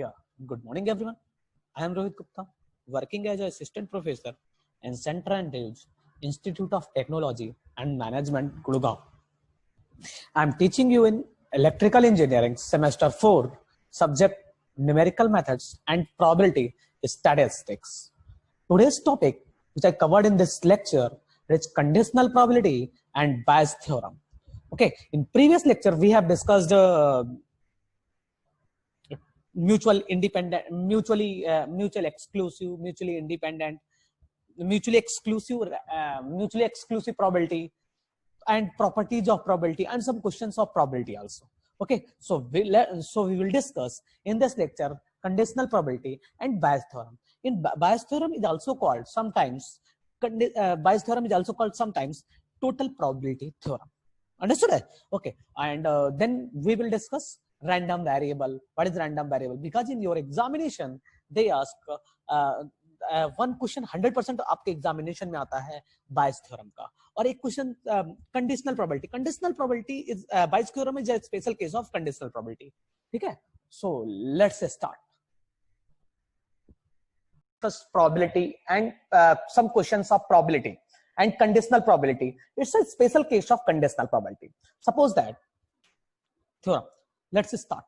Yeah, good morning everyone. I am Rohit Gupta, working as an assistant professor in Center and Dales Institute of Technology and Management, Gurgaon. I am teaching you in Electrical Engineering Semester 4, subject Numerical Methods and Probability Statistics. Today's topic, which I covered in this lecture, is conditional probability and Bayes theorem. Okay, in previous lecture we have discussed mutual independent, mutual exclusive, mutually independent, mutually exclusive probability and properties of probability and some questions of probability also. Okay, so we will discuss in this lecture conditional probability and Bayes theorem. In Bayes theorem is also called sometimes Bayes theorem is also called sometimes total probability theorem. Understood? Okay, and then we will discuss random variable. What is random variable? Because in your examination they ask one question 100% आपके examination में आता है बायस theorem का, और एक question conditional probability. Conditional probability is bias theorem is a special case of conditional probability. ठीक है, so let's start. First, probability and some questions of probability and conditional probability. It's a special case of conditional probability. Suppose that theorem. Let's start.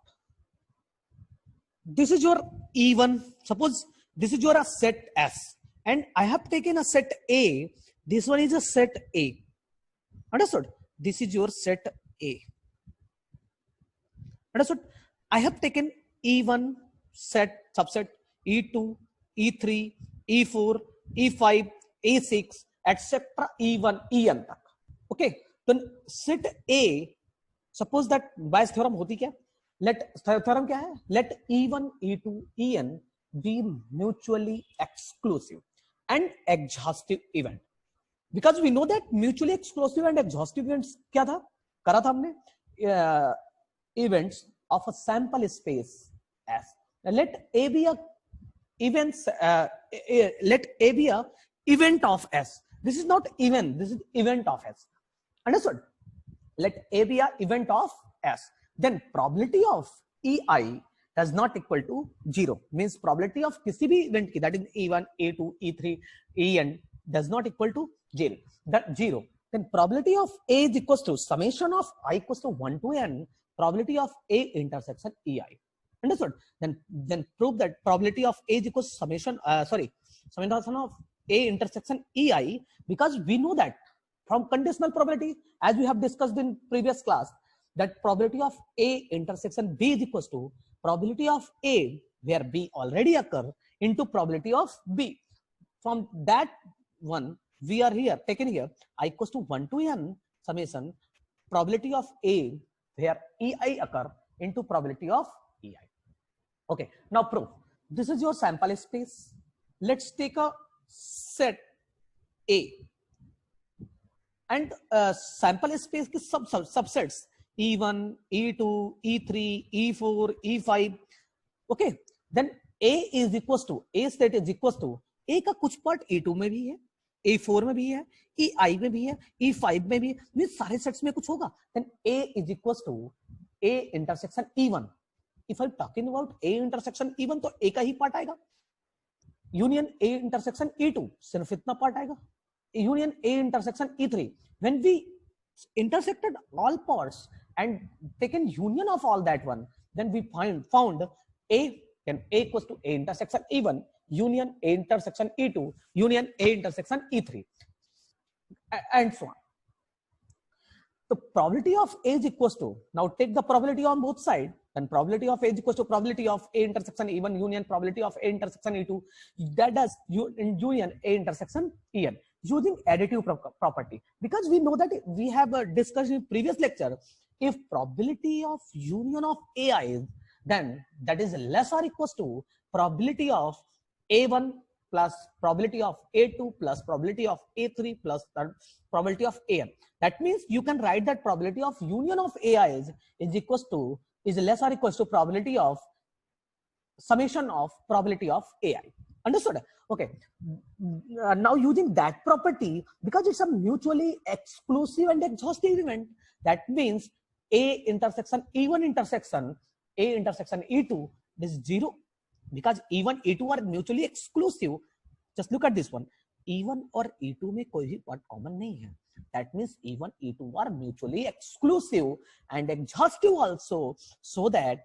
This is your E1. Suppose this is your set S, and I have taken a set A. This one is a set A. Understood? This is your set A. Understood? I have taken E1 set, subset E2, E3, E4, E5, E6, etc. E1, En तक. Okay. तो set A. Suppose that Bayes theorem होती क्या? Let theorem क्या है? Let E1, E2, En be mutually exclusive and exhaustive event. Because we know that mutually exclusive and exhaustive events क्या था? करा था हमने events of a sample space S. Let A be a events. Let A be a event of S. This is not event. This is event of S. Understood? Let A be a event of S. Then probability of EI does not equal to 0. Means probability of किसी भी event की, that is E1, E2, E3, En does not equal to 0. That 0. Then probability of A is equals to summation of I equals to 1 to n probability of A intersection EI. Understood? Then prove that probability of A is equals to summation of A intersection EI, because we know that from conditional probability, as we have discussed in previous class, that probability of A intersection B is equals to probability of A where B already occur into probability of B. From that one, we are here taken here I equals to 1 to n summation probability of A where EI occur into probability of EI. Okay, now proof. This is your sample space. Let's take a set A and sample space के subsets E1, E2, E3, E4, E5. Okay, then A is equals to A set is equals to A का कुछ part E2 में भी है, A4 में भी है, EI में भी है, E5 में भी है. मींस सारे सेट्स में कुछ होगा. Then A is equals to A intersection E1. If I'm talking about A intersection E1, तो A का ही पार्ट आएगा. यूनियन A intersection E2 सिर्फ इतना पार्ट आएगा. Union A intersection E3. When we intersected all parts and taken union of all that one, then we found A, then A equals to A intersection E1, union A intersection E2, union A intersection E3, and so on. The probability of A is equals to, now take the probability on both sides, then probability of A is equals to probability of A intersection E1 union probability of A intersection E2, that does union A intersection En, using additive property. Because we know that we have discussed in previous lecture, if probability of union of AI, then that is less or equals to probability of A1 plus probability of A2 plus probability of A3 plus probability of AN. That means you can write that probability of union of AIs is equals to, is less or equals to probability of summation of probability of AI. Understood? Okay. Now using that property, because it's a mutually exclusive and exhaustive event, that means A intersection E1 intersection A intersection E2 This is 0 because E1 E2 are mutually exclusive. Just look at this one. E1 और E2 में कोई भी part common नहीं है. That means E1 E2 are mutually exclusive and exhaustive also, so that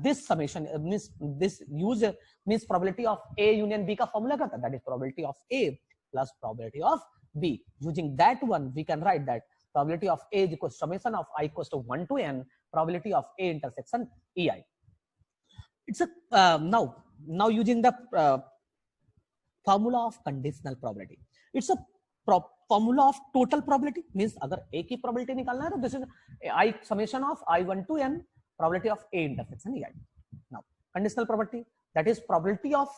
this summation means this use means probability of A union B का formula क्या था? That is probability of A plus probability of B. Using that one, we can write that probability of A is equals to summation of I equals to 1 to n probability of A intersection EI. It's a now using the formula of conditional probability. It's a formula of total probability, means अगर A की probability निकालना है तो this is I summation of I1 to n probability of A intersection EI. Now conditional probability, that is probability of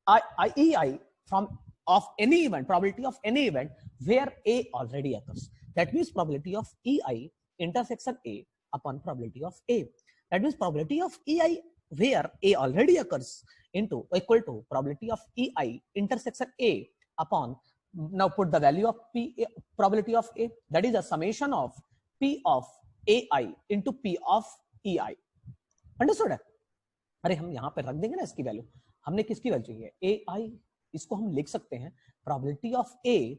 EI from of any event, probability of any event where A already occurs. That means probability of EI intersection A upon probability of A. That means probability of EI where A already occurs into equal to probability of EI intersection A upon, now put the value of P probability of A, that is a summation of P of AI into P of EI. Understood? अरे हम यहाँ पे रख देंगे ना इसकी value. हमने किसकी वैल्यू चाहिए? AI. इसको हम लिख सकते हैं probability of A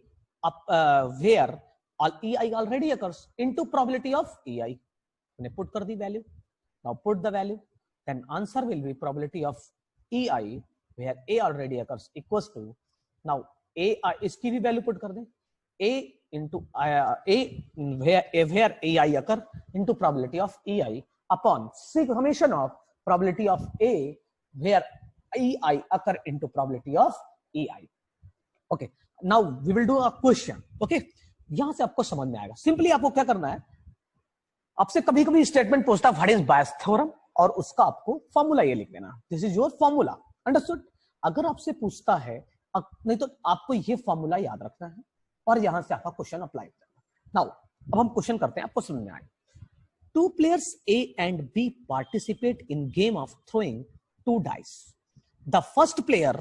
where all EI already occurs into probability of EI. हमने put कर दी value. Now put the value. Then answer will be probability of EI where A already occurs equals to, now AI इसकी भी value put कर दें, A into A where AI occur into probability of EI upon summation of probability of A where EI occur into probability of EI. Okay, now we will do a question. Okay, यहां से आपको समझ में आएगा. Simply आपको क्या करना है, आपसे कभी कभी स्टेटमेंट पूछता है व्हाट इज बायस थ्योरम, और उसका आपको फॉर्मूला ये लिख देना. This is your formula. Understood? अगर आपसे पूछता है, नहीं तो आपको ये फॉर्मूला याद रखना है और यहां से आपका क्वेश्चन अप्लाई करना. नाउ अब हम क्वेश्चन करते हैं, आपको समझ में आएगा. 2 players A and B participate in game of throwing 2 dice. The first player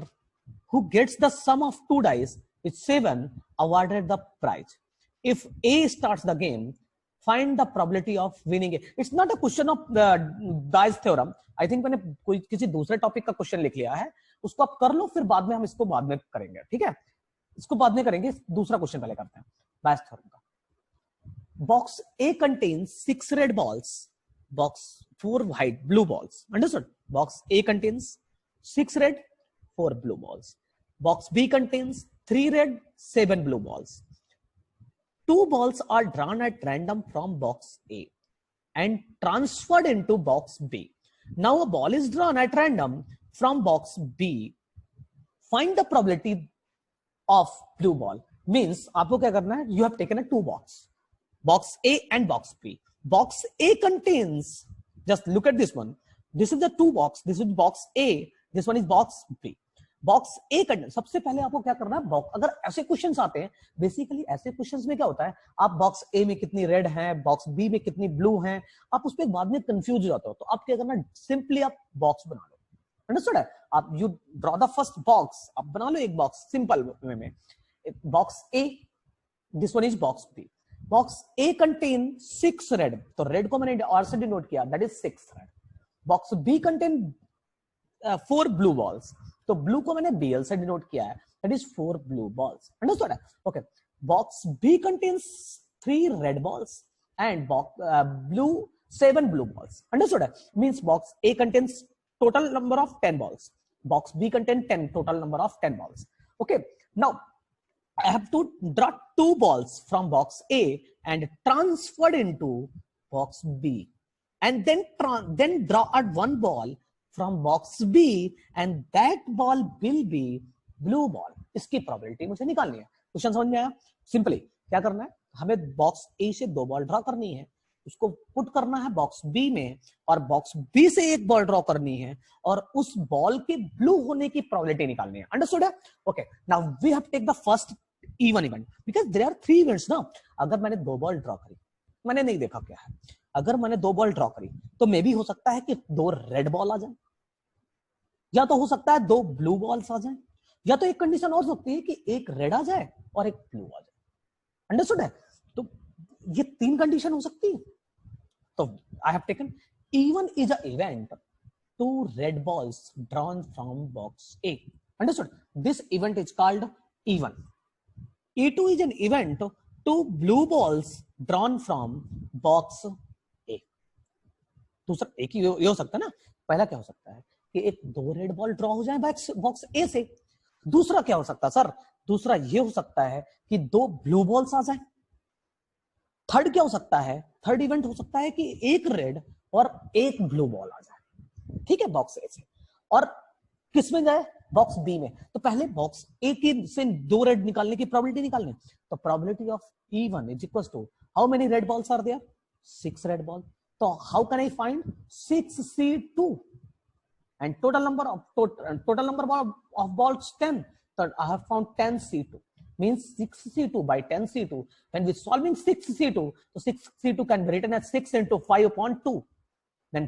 who gets the sum of 2 dice with 7 awarded the prize. If A starts the game, find the probability of winning it. It's not a question of the Bayes theorem. I think मैंने कोई किसी दूसरे topic का question लिख लिया है, उसको आप कर लो, फिर बाद में हम इसको बाद में करेंगे. ठीक है, इसको बाद में करेंगे. दूसरा क्वेश्चन पहले करते हैं Bayes theorem का. Box A contains 6 red balls, box 4 white blue balls. Understood? Box A contains 6 red, 4 blue balls. Box B contains 3 red, 7 blue balls. 2 balls are drawn at random from box A and transferred into box B. Now a ball is drawn at random from box B. Find the probability of blue ball. Means आपको क्या करना है? You have taken a 2 box A and box B. Box A contains, just look at this one. This is the 2 box. This is box A. This one is box B. Box a content. सबसे पहले आपको क्या करना है, box, अगर ऐसे questions आते हैं, बेसिकली ऐसे क्वेश्चंस में क्या होता है, आप बॉक्स ए में कितनी रेड हैं, बॉक्स बी में कितनी ब्लू हैं, आप उस पर बाद में कंफ्यूज हो जाते हो. तो आप क्या करना, सिंपली आप बॉक्स बना लो. अंडरस्टूड है? आप you draw the first box, आप बना लो एक बॉक्स सिंपल वे में. Box A, this one is box B. Box A contain 6 red, तो रेड को मैंने आर से डिनोट किया, that is 6 red. Box B contain 4 blue balls, तो ब्लू को मैंने BL से डिनोट किया है, that is 4 blue balls. Understood है? Okay. Box B contains 3 red balls and blue 7 blue balls. Understood? Means box A contains total number of 10 balls. Box B contains 10 total number of 10 balls. Okay. Now I have to draw 2 balls from box A and transferred into box B, and then draw at 1 ball from box B, and that ball will be blue ball. इसकी probability मुझे निकालनी है. Question समझ में आया? Simply क्या करना है, हमें बॉक्स ए से 2 बॉल ड्रॉ करनी है, उसको पुट करना है बॉक्स बी में, और बॉक्स बी से 1 बॉल ड्रॉ करनी है, और उस बॉल के ब्लू होने की प्रोबेबिलिटी निकालनी है. अंडरस्टूड है? Okay. Now we have take the first even event, because there are 3 events ना. अगर मैंने 2 बॉल ड्रॉ करी, मैंने नहीं देखा क्या है, अगर मैंने 2 बॉल ड्रॉ करी तो मे भी हो सकता है कि 2 रेड बॉल आ जाए, या तो हो सकता है 2 ब्लू बॉल्स आ जाए, या तो एक कंडीशन और सकती है कि 1 रेड आ जाए और 1 ब्लू आ जाए. अंडरस्टूड है? तो ये 3 कंडीशन हो सकती है. तो I have taken even is a event 2 red balls drawn from box A. Understood? This event is called E1. E2 is an event, 2 blue balls drawn from box A. दूसरा एक ही ये हो सकता है ना, पहला क्या हो सकता है कि एक 2 रेड बॉल ड्रॉ हो जाए बॉक्स ए से। दूसरा क्या हो सकता है सर, दूसरा ये हो सकता है कि 2 ब्लू बॉल्स आ जाए। थर्ड क्या हो सकता है, थर्ड इवेंट हो सकता है कि एक रेड और एक ब्लू बॉल आ जाए, ठीक है, बॉक्स ए से, और किस में जाए, बॉक्स बी में। तो पहले बॉक्स ए की से 2 रेड निकालने की प्रोबेबिलिटी निकालने, तो probability of E1 is equal to how many red balls are there, 6 red ball. So how can I find 6C2 and total number of balls 10? So I have found 10C2 means 6C2 by 10C2. When we're solving 6C2, so 6C2 can be written as 6 into 5 upon 2. Then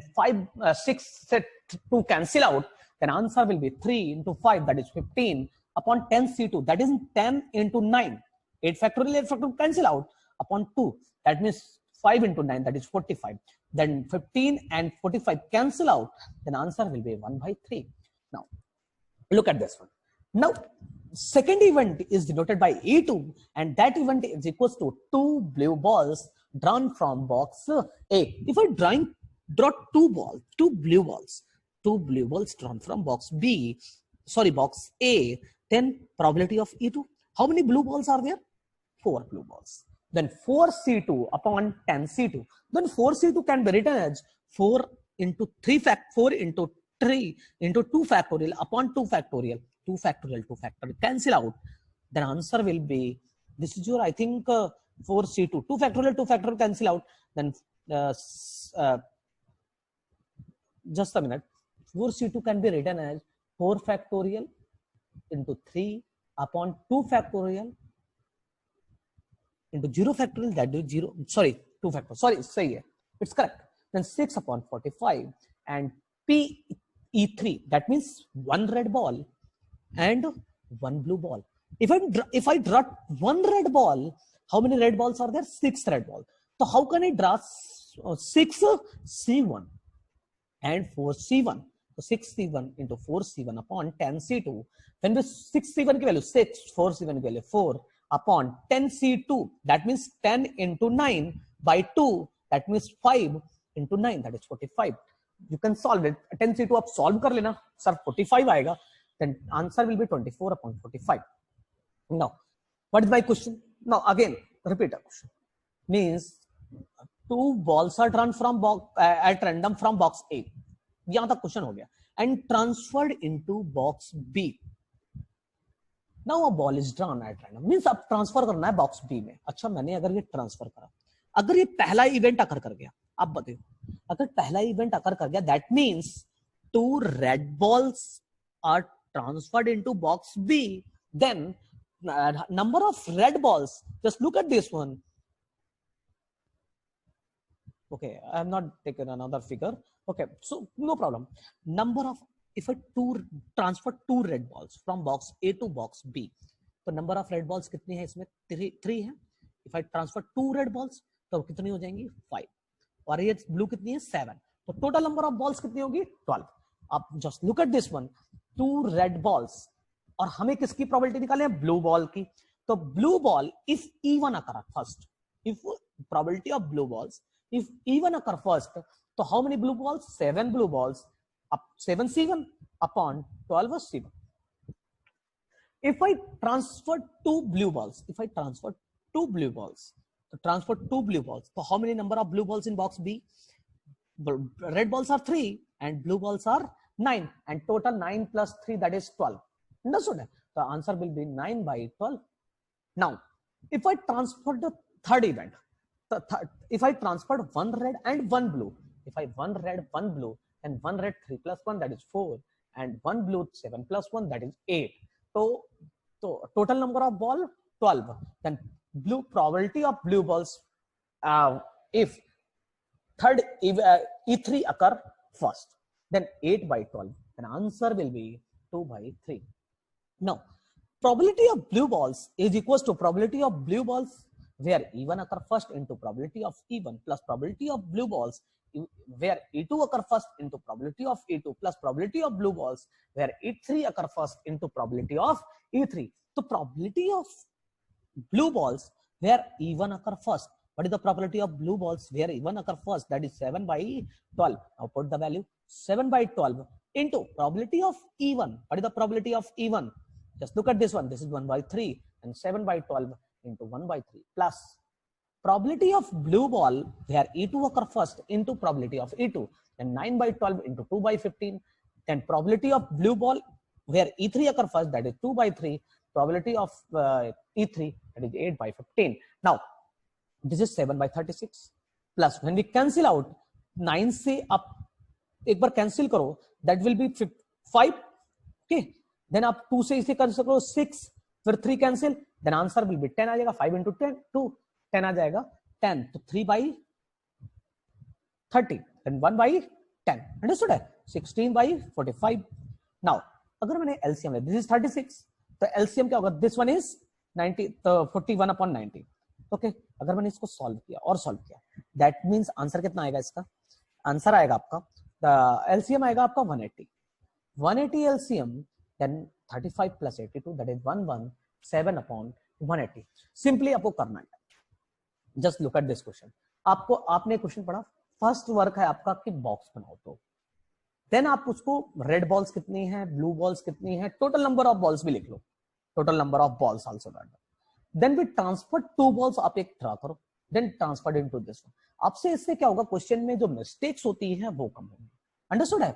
6 set 2 cancel out. Then answer will be 3 into 5, that is 15 upon 10C2. That is 10 into 9. 8 factorial cancel out upon 2. That means 5 into 9, that is 45. Then 15 and 45 cancel out. Then answer will be 1 by 3. Now, look at this one. Now, second event is denoted by E2, and that event is equals to 2 blue balls drawn from box A. If I draw 2 blue balls drawn from box B, box A, then probability of E2. How many blue balls are there? 4 blue balls. Then 4C2 upon 10C2. Then 4C2 can be written as 4 into 3 into 2 factorial upon 2 factorial. 2 factorial cancel out. Then answer will be, this is your, I think, 4C2. 2 factorial cancel out. Then just a minute. 4C2 can be written as 4 factorial into 3 upon 2 factorial into 0 factorial, that is 0, 2 factorial, say it, it's correct. Then 6 upon 45 and PE3, that means 1 red ball and 1 blue ball. If I draw 1 red ball, how many red balls are there? 6 red balls. So how can I draw 6C1 and 4C1? So 6C1 into 4C1 upon 10C2. When the 6C1 की value 6, 4C1 की value 4 upon 10C2, that means 10 into 9 by 2, that means 5 into 9, that is 45. You can solve it. 10C2 आप solve कर लेना, sir 45 आएगा. Then answer will be 24 upon 45. Now, what is my question? Now again, repeat the question. Means 2 balls are drawn from box at random from box A. यहाँ तक question हो गया. And transferred into box B. Now a ball is drawn at random. Means अब transfer करना है box B में. अच्छा, मैंने अगर ये ट्रांसफर करा, अगर ये पहला इवेंट अकर कर गया, आप बताओ, अगर पहला इवेंट अकर कर गया, that means 2 red balls are transferred into box B. Then number of red balls, just look at this one. Okay, I have not taken another figure. Okay, so no problem. Number of, if I transfer 2 red balls from box A to box B, तो number of red balls कितनी है इसमें? 3 है. If I transfer 2 red balls, तो कितनी हो जाएंगी? 5. और ये blue कितनी है? 7. तो total number of balls कितनी होगी? 12. अब just look at this one, 2 red balls, और हमें किसकी probability निकालनी है? Blue ball की. तो blue ball, if E1 occur first, if probability of blue balls, if E1 occur first, so how many blue balls? 7 blue balls. Up 7C1 upon 12C1. If I transfer 2 blue balls, so transfer 2 blue balls, so how many number of blue balls in box B? Red balls are 3 and blue balls are 9, and total 9 plus 3, that is 12. Understood? The answer will be 9 by 12. Now, if I transfer the third event, if I transferred 1 red and 1 blue, if I 1 red, 1 blue, and 1 red 3 plus 1, that is 4, and 1 blue 7 plus 1, that is 8. So total number of ball 12. Then probability of blue balls, if third E3 occur first, then 8 by 12. Then answer will be 2 by 3. Now, probability of blue balls is equals to probability of blue balls where E1 occur first into probability of E1 plus probability of blue balls, where E2 occur first into probability of E2 plus probability of blue balls, where E3 occur first into probability of E3. So probability of blue balls where E1 occur first. What is the probability of blue balls where E1 occur first? That is 7 by 12. Now put the value 7 by 12 into probability of E1. What is the probability of E1? Just look at this one. This is 1 by 3 and 7 by 12 into 1 by 3 plus probability of blue ball where E2 occur first into probability of E2, and 9 by 12 into 2 by 15. Then probability of blue ball where E3 occur first, that is 2 by 3. Probability of E3, that is 8 by 15. Now this is 7 by 36 plus when we cancel out 9 से आप एक बार cancel करो, that will be 5. okay, then आप 2 से इसे कर सको 6, फिर 3 cancel, then answer will be 10 आ जाएगा. 5 into 10 2, 10 आ जाएगा 10, तो 3 by 30 then 1 by 10. अंडरस्टूड है? 16 by 45. नाउ अगर मैंने एलसीएम लिया, दिस इज 36, तो एलसीएम क्या होगा? दिस वन इज 90, तो 41 upon 90. ओके, अगर मैंने इसको सॉल्व किया और सॉल्व किया, दैट मींस आंसर कितना आएगा? इसका आंसर आएगा आपका एलसीएम आएगा आपका 180. 180 LCM, then 35 plus 82, that is 117 upon 180. Simply आपको करना है, just look at this question. आपको आपने क्वेश्चन पढ़ा, फर्स्ट वर्क है आपका कि बॉक्स बनाओ, तो देन आप उसको रेड बॉल्स कितनी है, ब्लू बॉल्स कितनी है, टोटल नंबर ऑफ बॉल्स भी लिख लो, total number of balls also that. Then we transfer 2 balls, आप एक ड्रा करो, then transfer into this one. आपसे इससे क्या होगा? क्वेश्चन में जो मिस्टेक्स होती हैं वो कम होंगी. अंडरस्टूड है?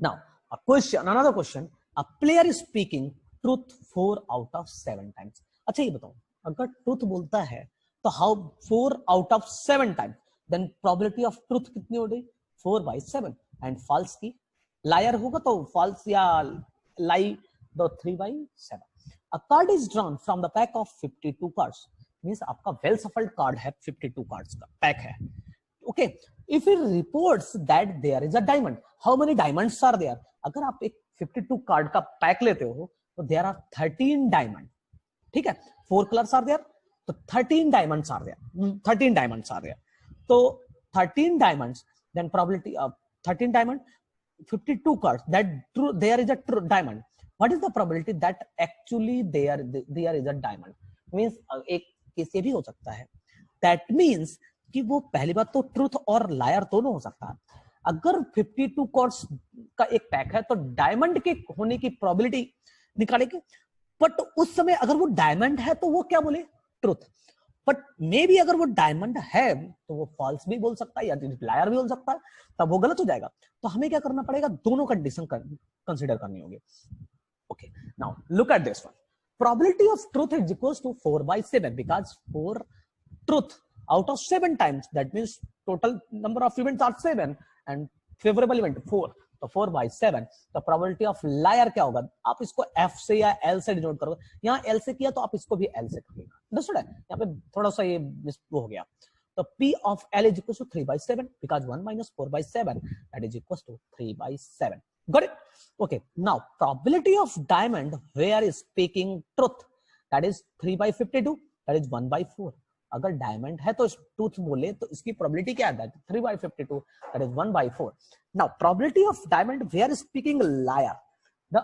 Now a question, another question, a player is speaking truth 4 out of 7 times. अच्छा ये बताओ, अगर ट्रूथ बोलता है तो how 4 out of 7 times, then probability of truth कितनी हो गई? 4 by 7. एंड फॉल्स की, लायर होगा तो फॉल्स या लाई तो 3 by 7. A card is drawn from the pack of 52 cards. Means आपका well shuffled card है, 52 cards का पैक है. Okay, if it reports that there is a diamond, how many diamonds are there? अगर आप एक 52 card का pack लेते हो तो there are 13 diamond. ठीक है, 4 colors are there, तो 13 diamonds are there. 13 diamonds are there. तो 13 diamonds, then probability of 13 diamond, 52 cards, that true, there is a true diamond. What is the probability that actually there is a diamond? Means एक case ये भी हो सकता है, that means कि वो पहली बात तो ट्रूथ और लायर दोनों हो सकता है. अगर 52 कार्ड्स का एक पैक है तो डायमंड के होने की प्रोबेबिलिटी निकालेंगे, बट उस समय अगर वो डायमंड है तो वो क्या बोले? ट्रूथ. बट मे बी अगर वो डायमंड है तो वो फॉल्स भी बोल सकता है या लायर भी बोल सकता है, तब वो गलत हो जाएगा. तो हमें क्या करना पड़ेगा? दोनों कंडीशन कंसीडर करनी होगी. Okay, now look at this one. Probability of truth is equals to 4 by 7 because 4 truth out of 7 times, that means total number of events are 7 and favorable event 4. तो 4 by 7. तो probability of liar क्या होगा? आप इसको F से या L से denote करोगे. यहाँ L से किया तो आप इसको भी L से करिएगा. अंडरस्टूड है? यहाँ पे थोड़ा सा ये वो हो गया. तो P of L is equals to 3 by 7 because 1 minus 4 by 7, that is equals to 3 by 7. Got it? Okay, now probability of diamond where is speaking truth, that is 3 by 52, that is 1 by 4. अगर diamond है तो truth बोले तो इसकी probability क्या है? 3 by 52, that is 1 by 4. now probability of diamond where is speaking liar.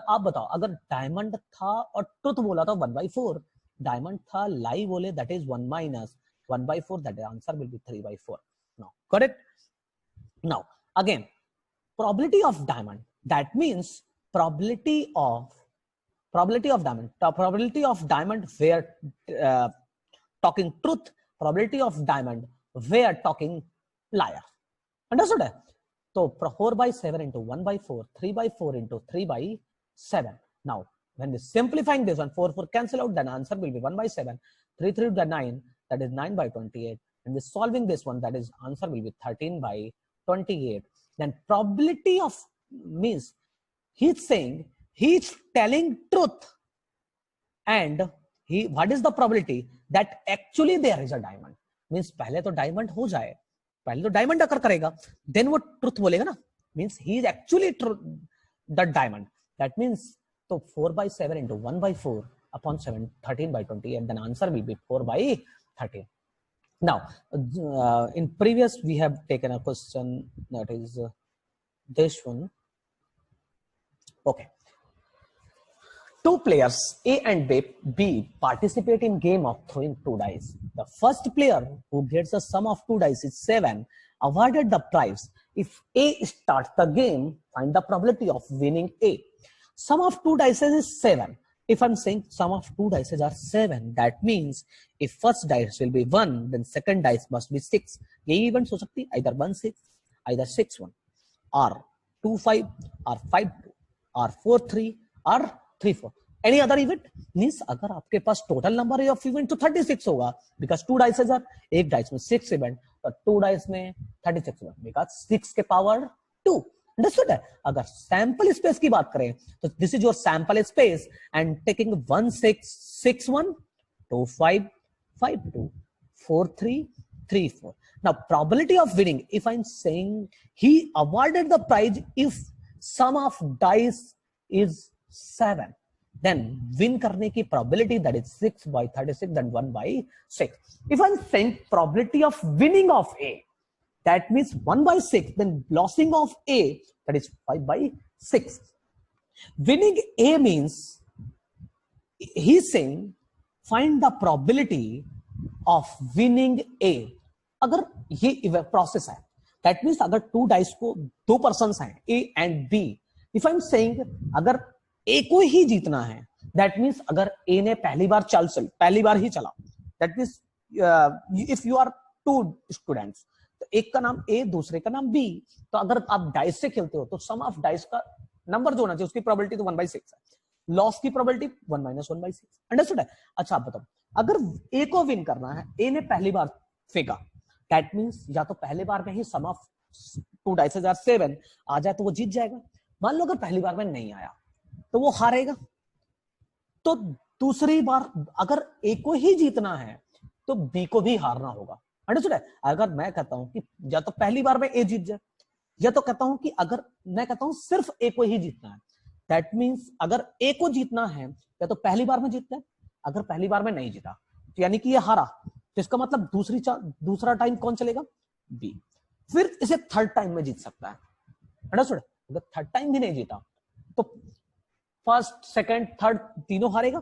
आप बताओ, अगर डायमंड था और ट्रूथ बोला तो 1 by 4, डायमंड था लाई बोले that is 1 minus 1 by 4, that answer will be 3 by 4. now got it? now again, probability of diamond, that means probability of diamond, the probability of diamond where talking truth, probability of diamond where talking liar. Understood है? तो 4 by 7 into 1 by 4, 3 by 4 into 3 by 7. now when we simplifying this one, 4 cancel out, then answer will be 1 by 7, 3 3 to 9, that is 9 by 28, and we solving this one, that is answer will be 13 by 28. then probability of means he's saying he's telling truth, and he, what is the probability that actually there is a diamond? means पहले तो diamond हो जाए, पहले तो diamond अकर करेगा, then वो truth बोलेगा ना. means he is actually the diamond. that means तो 4 by 7 into 1 by 4 upon 7, 13 by 28, then answer will be 4 by 13. Now, in previous we have taken a question that is this one. Okay. Two players A and B participate in game of throwing 2 dice. The first player who gets the sum of 2 dice is 7 awarded the prize. If A starts the game, find the probability of winning A. Sum of 2 dice is 7. If I'm saying sum of 2 dice are 7, that means if first dice will be 1, then second dice must be 6. ये events हो सकती either 1 6, either 6 1, or 2 5, or 5 2, or 4 3, or 3 4. Any other event means अगर आपके पास total number of event तो 36 होगा, because 2 dice are, एक dice में 6 event, तो 2 dice में 36 event, because 6 के power 2. Understood है? अगर sample space की बात करें तो this is your sample space and taking 1 6 6 1 2 5 5 2 4 3 3 4. Now probability of winning, if I'm saying he awarded the prize if sum of dice is 7, then win करने की probability that is 6 by 36, then 1 by 6. If I'm saying probability of winning of A, that means 1 by 6, then losing of A, that is 5 by 6. Winning A means he's saying find the probability of winning A. अगर ये process है, that means अगर 2 dice को 2 persons हैं A and B, if I'm saying अगर A को ही जीतना है, that means अगर A ने पहली बार ही चला, that means if you are 2 students, तो एक का नाम A दूसरे का नाम B, तो अगर आप डाइस से खेलते हो तो सम ऑफ डाइस का नंबर जो होना चाहिए उसकी प्रोबेबिलिटी तो 1 by 6 है, लॉस की प्रोबेबिलिटी 1 - 1 by 6. अंडरस्टूड है? अच्छा आप बताओ, अगर A को विन करना है, A ने पहली बार फेंका, दैट मींस या तो पहले बार में ही सम ऑफ 2 डाइस आर 7 आ जाए तो वो जीत जाएगा. मान लो अगर पहली बार में नहीं आया तो वो हारेगा. तो दूसरी बार अगर A को ही जीतना है तो B को भी हारना होगा. अंडरस्टूड है? अगर मैं कहता हूं कि या तो पहली बार में A जीत जाए, या तो कहता हूं कि अगर मैं कहता हूं सिर्फ A को ही जीतना है, दैट मींस अगर A को जीतना है या तो पहली बार में जीतना है, अगर पहली बार में नहीं जीता तो यानी कि ये हारा, तो इसका मतलब दूसरा टाइम कौन चलेगा? B. फिर इसे थर्ड टाइम में जीत सकता है. अंडरस्टूड? अगर थर्ड टाइम भी नहीं जीता तो फर्स्ट सेकंड थर्ड तीनों हारेगा.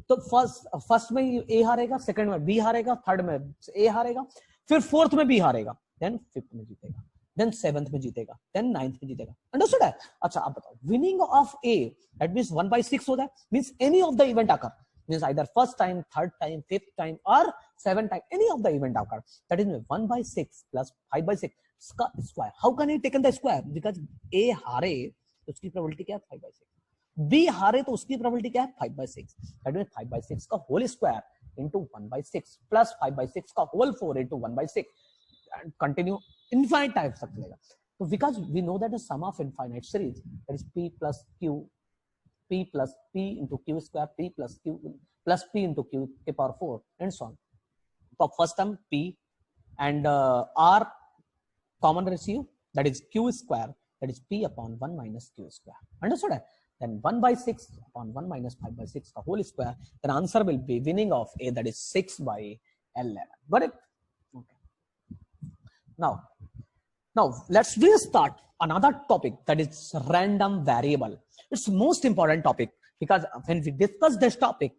तो फर्स्ट में A हारेगा, सेकंड में B हारेगा, थर्ड में A हारेगा, फिर फोर्थ में B हारेगा, देन फिफ्थ में जीतेगा, देन सेवेंथ में जीतेगा, देन नाइन्थ में जीतेगा. अंडरस्टूड है? अच्छा आप बताओ, winning of A that means 1 by 6 होता है, means any of the event occur, means either first time, third time, fifth time और seventh time, any of the event occur, that is 1 by 6 plus 5 by 6 का square. How can he taken the square? Because A हारे तो उसकी probability क्या है? 5 by 6. B हारे तो उसकी प्रोबेबिलिटी क्या है? 5 by 6. दैट मींस 5 by 6 का whole square into 1 by 6 plus 5 by 6 का whole 4 into 1 by 6 and continue infinite type तक चलेगा. So because we know that the sum of infinite series, that is P plus Q, P plus P into Q square, P plus Q plus P into Q के power 4 and so on. So first term P and R common ratio, that is Q square, that is P upon 1 minus Q square. Understood? Then 1 by 6 upon 1 minus 5 by 6 the whole square. Then answer will be winning of A, that is 6 by 11. Got it? Okay. Now let's restart another topic, that is random variable. It's most important topic because when we discuss this topic,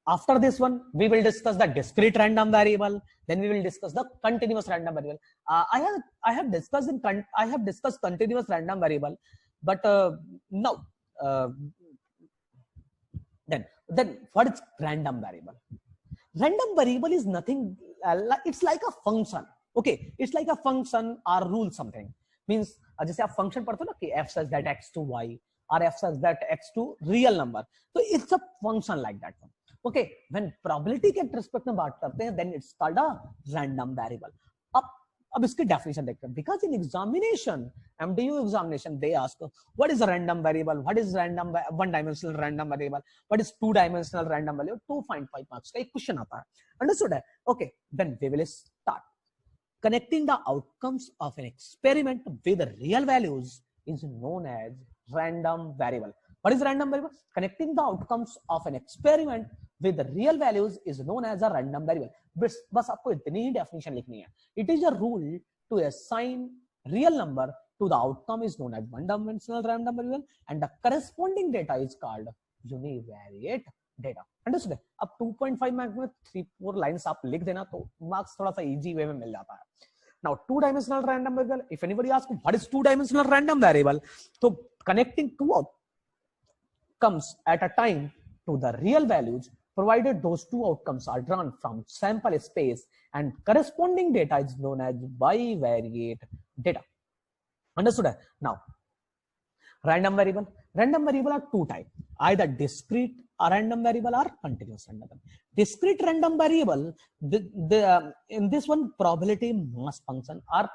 after this one we will discuss the discrete random variable, then we will discuss the continuous random variable. I have discussed continuous random variable, but now then what is random variable? Random variable is nothing, it's like a function. Okay, it's like a function or rule something. Means जैसे आप function पढ़ते हो ना कि f such that x to y or f such that x to real number, so it's a function like that one. Okay, when probability के respect में बात करते हैं, then it's called a random variable. अब इसकी definition देखते हैं. Because in examination, MDU examination, they ask what is a random variable, what is random one dimensional random variable, what is two dimensional random variable. 2.5 marks का एक question आता है. Understood है? Okay, then we will start. Connecting the outcomes of an experiment with real values is known as random variable. What is random variable? Connecting the outcomes of an experiment with real values is known as a random variable. बस आपको इतनी ही definition लिखनी है. It is a rule to assign real number to the outcome is known as one-dimensional random variable and the corresponding data is called univariate data. Understood? अब 2.5 marks में 3-4 lines आप लिख देना तो मार्क्स थोड़ा सा इजी वे में मिल जाता है. Now, two-dimensional random variable. If anybody asks what is two-dimensional random variable, so connecting two outcomes at a time to the real values, provided those two outcomes are drawn from sample space and corresponding data is known as bivariate data. Understood? Now, random variable. Random variable are two types, either discrete random variable or continuous random variable. Discrete random variable, in this one probability mass function or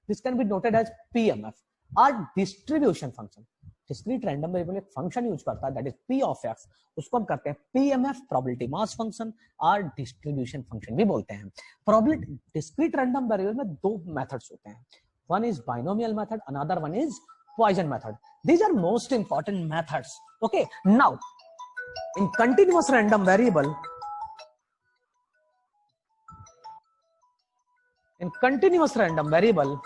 this can be noted as PMF or distribution function. Discrete random variable एक function use करता है, that is P of x, उसको हम करते हैं PMF probability mass function और distribution function भी बोलते हैं. Probability discrete random variable में दो methods होते हैं. One is binomial method, another one is Poisson method. These are most important methods. Okay, now in continuous random variable, in continuous random variable,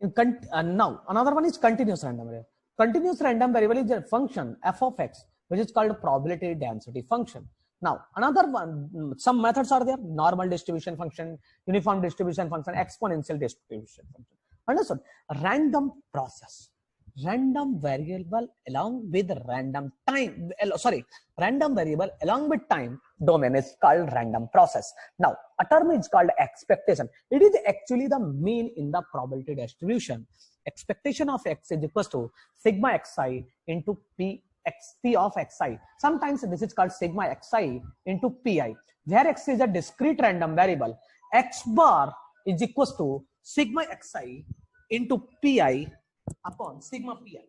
now another one is continuous random variable. Continuous random variable is a function f of x, which is called probability density function. Now, another one, some methods are there: normal distribution function, uniform distribution function, exponential distribution function. Understood? Random process, random variable along with random time. Sorry, random variable along with time domain is called random process. Now, a term is called expectation. It is actually the mean in the probability distribution. Expectation of x is equals to sigma xi into p of xi. Sometimes this is called sigma xi into pi, where x is a discrete random variable. X bar is equals to sigma xi into pi upon sigma pi.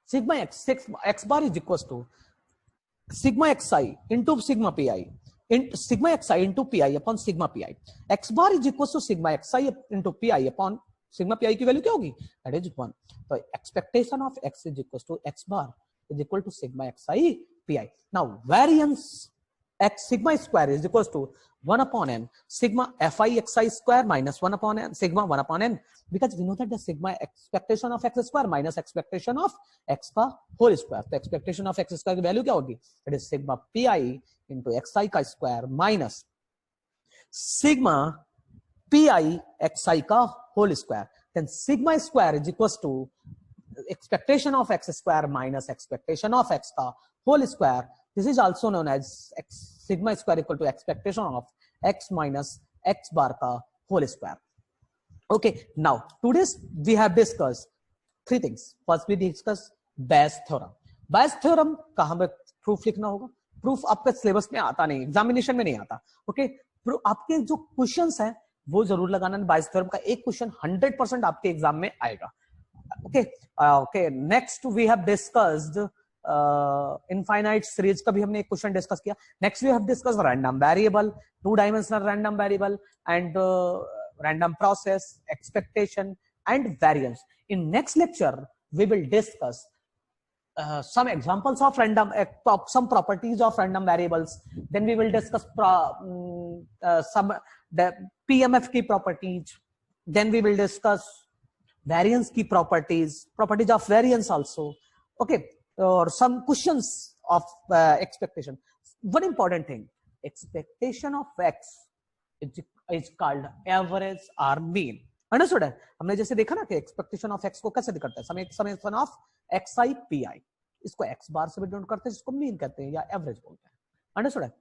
Sigma x bar is equals to sigma xi into sigma pi. Sigma xi into pi upon sigma pi. X bar is equals to sigma xi into pi upon sigma pi की value क्या होगी? That is 1. So expectation of x is equals to x bar is equal to sigma xi pi. Now variance x sigma square is equals to 1 upon n sigma fi xi square minus 1 upon n sigma 1 upon n, because we know that the sigma expectation of x square minus expectation of x का whole square. तो expectation of x square की value क्या होगी? That is sigma pi into xi का square minus sigma pi xi का whole square. Then sigma square is equals to expectation of x square minus expectation of x का whole square. This is also known as sigma square equal to expectation of x minus x bar का whole square. Okay, now today we have discussed three things. First we discuss Bayes theorem. Bayes theorem का हमें proof लिखना होगा. Proof आपके syllabus में आता नहीं, examination में नहीं आता. Okay, आपके जो क्वेश्चंस हैं वो जरूर लगाना. Bayes theorem का एक क्वेश्चन 100% आपके एग्जाम में आएगा. Okay, okay. Next we have discussed infinite series का भी हमने एक क्वेश्चन डिस्कस किया. Next we have discussed random variable, two-dimensional random variable, and random process, expectation, and variance. In next lecture, we will discuss some examples of random, some properties of random variables. Then we will discuss some the PMF key properties. Then we will discuss variance key properties of variance also. Okay, or some questions of expectation. One important thing: expectation of x is called average or mean. Understood है? हमने जैसे देखा ना कि expectation of x को कैसे दिखाते हैं, समेशन ऑफ xi pi, इसको x बार से भी डिनोट करते हैं, जिसको मीन कहते हैं या एवरेज बोलते हैं. अंडरस्टूड है?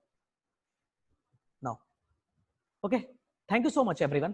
Now okay, thank you so much everyone.